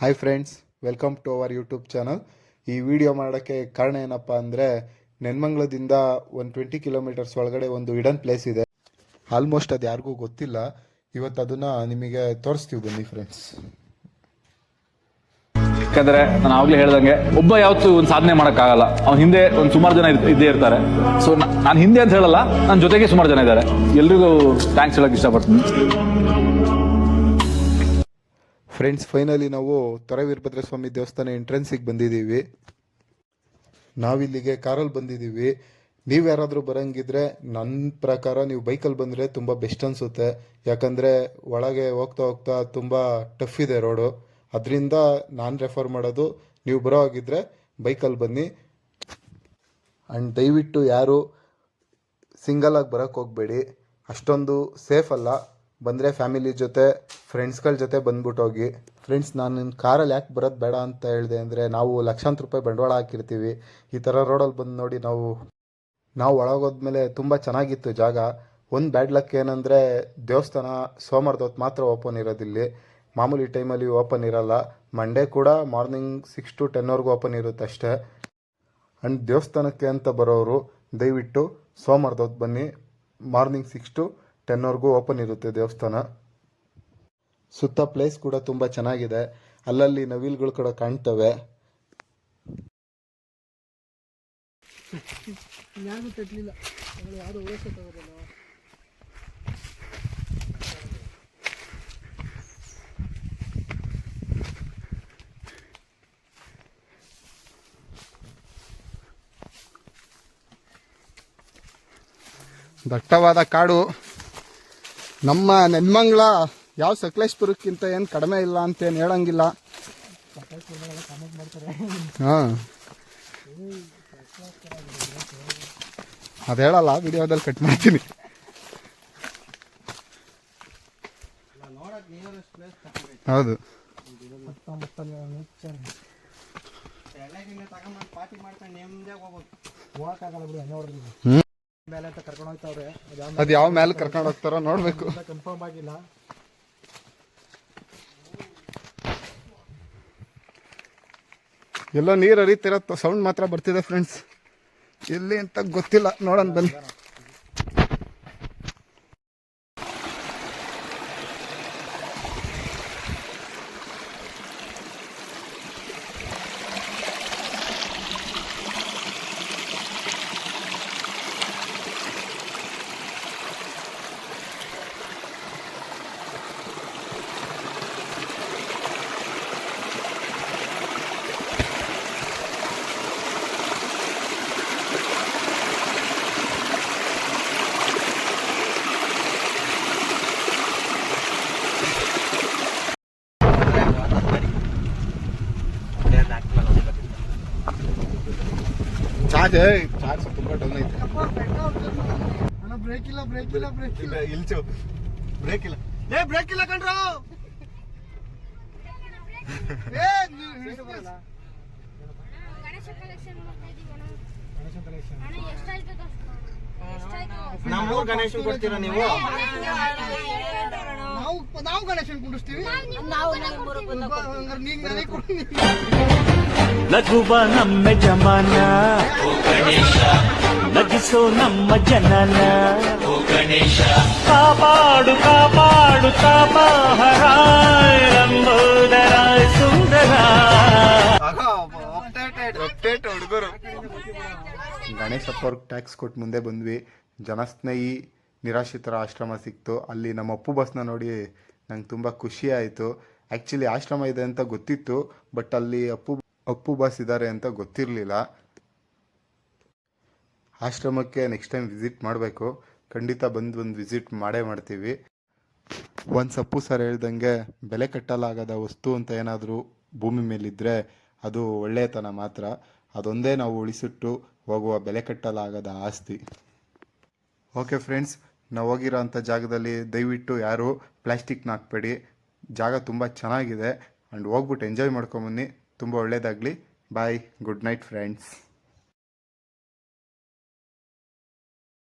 Hi friends, welcome to our YouTube channel. ಈ video ಮಾಡೋಕ್ಕೆ ಕಾರಣ ಏನಪ್ಪ ಅಂದರೆ, ನೆನ್ಮಂಗ್ಲದಿಂದ ಒಂದು 20 ಕಿಲೋಮೀಟರ್ಸ್ ಒಳಗಡೆ ಒಂದು ಹಿಡನ್ ಪ್ಲೇಸ್ ಇದೆ. ಆಲ್ಮೋಸ್ಟ್ ಅದು ಯಾರಿಗೂ ಗೊತ್ತಿಲ್ಲ. ಇವತ್ತು ಅದನ್ನು ನಿಮಗೆ ತೋರಿಸ್ತೀವಿ, ಬನ್ನಿ ಫ್ರೆಂಡ್ಸ್. ಯಾಕಂದ್ರೆ ನಾನು ಆಗ್ಲೇ ಹೇಳ್ದಂಗೆ ಒಬ್ಬ ಯಾವತ್ತೂ ಒಂದು ಸಾಧನೆ ಮಾಡೋಕ್ಕಾಗಲ್ಲ. ಅವ್ನ ಹಿಂದೆ ಒಂದು ಸುಮಾರು ಜನ ಇದ್ದೇ ಇರ್ತಾರೆ. ಸೊ ನಾನು ಹಿಂದೆ ಅಂತ ಹೇಳಲ್ಲ, ನನ್ನ ಜೊತೆಗೆ ಸುಮಾರು ಜನ ಇದ್ದಾರೆ. ಎಲ್ರಿಗೂ ಥ್ಯಾಂಕ್ಸ್ ಹೇಳಕ್ ಇಷ್ಟಪಡ್ತೀನಿ. ಫ್ರೆಂಡ್ಸ್, ಫೈನಲಿ ನಾವು ತೊರೆ ವೀರಭದ್ರ ಸ್ವಾಮಿ ದೇವಸ್ಥಾನ ಎಂಟ್ರೆನ್ಸಿಗೆ ಬಂದಿದ್ದೀವಿ. ನಾವಿಲ್ಲಿಗೆ ಕಾರಲ್ಲಿ ಬಂದಿದ್ದೀವಿ. ನೀವು ಯಾರಾದರೂ ಬರೋಂಗಿದ್ರೆ ನನ್ನ ಪ್ರಕಾರ ನೀವು ಬೈಕಲ್ಲಿ ಬಂದರೆ ತುಂಬ ಬೆಸ್ಟ್ ಅನಿಸುತ್ತೆ. ಯಾಕಂದರೆ ಒಳಗೆ ಹೋಗ್ತಾ ಹೋಗ್ತಾ ತುಂಬ ಟಫ್ ಇದೆ ರೋಡು. ಅದರಿಂದ ನಾನು ರೆಫರ್ ಮಾಡೋದು, ನೀವು ಬರೋ ಹಾಗಿದ್ರೆ ಬೈಕಲ್ಲಿ ಬನ್ನಿ. ಆ್ಯಂಡ್ ದಯವಿಟ್ಟು ಯಾರು ಸಿಂಗಲಾಗಿ ಬರೋಕ್ಕೆ ಹೋಗಬೇಡಿ, ಅಷ್ಟೊಂದು ಸೇಫ್ ಅಲ್ಲ. ಬಂದರೆ ಫ್ಯಾಮಿಲಿ ಜೊತೆ, ಫ್ರೆಂಡ್ಸ್ಗಳ ಜೊತೆ ಬಂದ್ಬಿಟ್ಟು ಹೋಗಿ. ಫ್ರೆಂಡ್ಸ್, ನಾನು ಕಾರಲ್ಲಿ ಯಾಕೆ ಬರೋದು ಬೇಡ ಅಂತ ಹೇಳಿದೆ ಅಂದರೆ, ನಾವು ಲಕ್ಷಾಂತರ ರೂಪಾಯಿ ಬಂಡವಾಳ ಹಾಕಿರ್ತೀವಿ. ಈ ಥರ ರೋಡಲ್ಲಿ ಬಂದು ನೋಡಿ, ನಾವು ಒಳಗೋದ್ಮೇಲೆ ತುಂಬ ಚೆನ್ನಾಗಿತ್ತು ಜಾಗ. ಒಂದು ಬ್ಯಾಡ್ ಲಕ್ ಏನಂದರೆ, ದೇವಸ್ಥಾನ ಸೋಮವಾರದ ಹೊತ್ತು ಮಾತ್ರ ಓಪನ್ ಇರೋದಿಲ್ಲಿ. ಮಾಮೂಲಿ ಟೈಮಲ್ಲಿ ಓಪನ್ ಇರೋಲ್ಲ. ಮಂಡೇ ಕೂಡ ಮಾರ್ನಿಂಗ್ 6 to 10ವರೆಗೂ ಓಪನ್ ಇರುತ್ತೆ ಅಷ್ಟೇ. ಆ್ಯಂಡ್ ದೇವಸ್ಥಾನಕ್ಕೆ ಅಂತ ಬರೋರು ದಯವಿಟ್ಟು ಸೋಮವಾರದ ಹೊತ್ತು ಬನ್ನಿ. ಮಾರ್ನಿಂಗ್ 6 to 10ವರೆಗೂ ಓಪನ್ ಇರುತ್ತೆ ದೇವಸ್ಥಾನ. ಸುತ್ತ ಪ್ಲೇಸ್ ಕೂಡ ತುಂಬ ಚೆನ್ನಾಗಿದೆ. ಅಲ್ಲಲ್ಲಿ ನವಿಲುಗಳು ಕೂಡ ಕಾಣ್ತವೆ. ದಟ್ಟವಾದ ಕಾಡು. ನಮ್ಮ ನೆನ್ಮಂಗ್ಲ ಯಾವ ಸಕಲೇಶ್ಪುರಕ್ಕಿಂತ ಏನು ಕಡಿಮೆ ಇಲ್ಲ ಅಂತೇನು ಹೇಳಂಗಿಲ್ಲ. ಹಾಂ, ಅದು ಹೇಳಲ್ಲ, ವಿಡಿಯೋದಲ್ಲಿ ಕಟ್ ಮಾಡ್ತೀನಿ. ಹೌದು, ಅದು ಯಾವ ಮೇಲೆ ಕರ್ಕೊಂಡು ಹೋಗ್ತಾರೋ ನೋಡ್ಬೇಕು. ಕನ್ಫರ್ಮ್ ಆಗಿಲ್ಲ. ಎಲ್ಲೋ ನೀರು ಹರಿತಿರೋ ಸೌಂಡ್ ಮಾತ್ರ ಬರ್ತಿದೆ ಫ್ರೆಂಡ್ಸ್. ಎಲ್ಲಿ ಅಂತ ಗೊತ್ತಿಲ್ಲ, ನೋಡೋಣ ಬನ್ನಿ. ಚಾರ್ಜ್ ತುಂಬ ಡೌನ್ ಐತೆ. ಬ್ರೇಕ್ ಇಲ್ಲ, ಬ್ರೇಕ್ ಇಲ್ಲ, ಬ್ರೇಕ್ ಇಲ್ಲ. ಇಲ್ಚು ಬ್ರೇಕ್ ಇಲ್ಲ. ಬ್ರೇಕ್ ಇಲ್ಲ ಕಣ್ರೋ. ನಾವು ಗಣೇಶನ್ ಕೊಡ್ತೀರಾ ನೀವು? ನಾವು ಗಣೇಶನ್ ಕುಂಡಿಸ್ತೀವಿ. ನಗುವ ನಮ್ಮ ಜಮಾನ, ನಗಿಸೋ ನಮ್ಮ ಜನನ, ಕಾಪಾಡು ಕಾಪಾಡು ತಾಪಹರ ಲಂಬೋದರ ಸುಂದರ. ಹುಡುಗರು ಗಣೇಶಪ್ಪ ಅವ್ರಿಗೆ ಟ್ಯಾಕ್ಸ್ ಕೊಟ್ಟು ಮುಂದೆ ಬಂದ್ವಿ. ಜನಸ್ನೇಹಿ ನಿರಾಶ್ರಿತರ ಆಶ್ರಮ ಸಿಕ್ತು. ಅಲ್ಲಿ ನಮ್ಮ ಅಪ್ಪು ಬಸ್ನ ನೋಡಿ ನಂಗೆ ತುಂಬ ಖುಷಿ ಆಯಿತು. ಆ್ಯಕ್ಚುಲಿ ಆಶ್ರಮ ಇದೆ ಅಂತ ಗೊತ್ತಿತ್ತು, ಬಟ್ ಅಲ್ಲಿ ಅಪ್ಪು ಬಸ್ ಇದ್ದಾರೆ ಅಂತ ಗೊತ್ತಿರಲಿಲ್ಲ. ಆಶ್ರಮಕ್ಕೆ ನೆಕ್ಸ್ಟ್ ಟೈಮ್ ವಿಸಿಟ್ ಮಾಡಬೇಕು. ಖಂಡಿತ ಒಂದು ವಿಸಿಟ್ ಮಾಡೇ ಮಾಡ್ತೀವಿ. ಒಂದು ಅಪ್ಪು ಸರ್ ಹೇಳ್ದಂಗೆ, ಬೆಲೆ ಕಟ್ಟಲಾಗದ ವಸ್ತು ಅಂತ ಏನಾದರೂ ಭೂಮಿ ಮೇಲಿದ್ದರೆ ಅದು ಒಳ್ಳೆಯತನ ಮಾತ್ರ. ಅದೊಂದೇ ನಾವು ಉಳಿಸಿಟ್ಟು ಹೋಗುವ ಬೆಲೆ ಕಟ್ಟಲಾಗದ ಆಸ್ತಿ. ಓಕೆ ಫ್ರೆಂಡ್ಸ್, ನಾವು ಹೋಗಿರೋ ಅಂಥ ಜಾಗದಲ್ಲಿ ದಯವಿಟ್ಟು ಯಾರು ಪ್ಲಾಸ್ಟಿಕ್ನ ಹಾಕಬೇಡಿ. ಜಾಗ ತುಂಬ ಚೆನ್ನಾಗಿದೆ. ಆ್ಯಂಡ್ ಹೋಗ್ಬಿಟ್ಟು ಎಂಜಾಯ್ ಮಾಡ್ಕೊಂಬನ್ನಿ. ತುಂಬ ಒಳ್ಳೆಯದಾಗಲಿ. ಬಾಯ್, ಗುಡ್ ನೈಟ್ ಫ್ರೆಂಡ್ಸ್.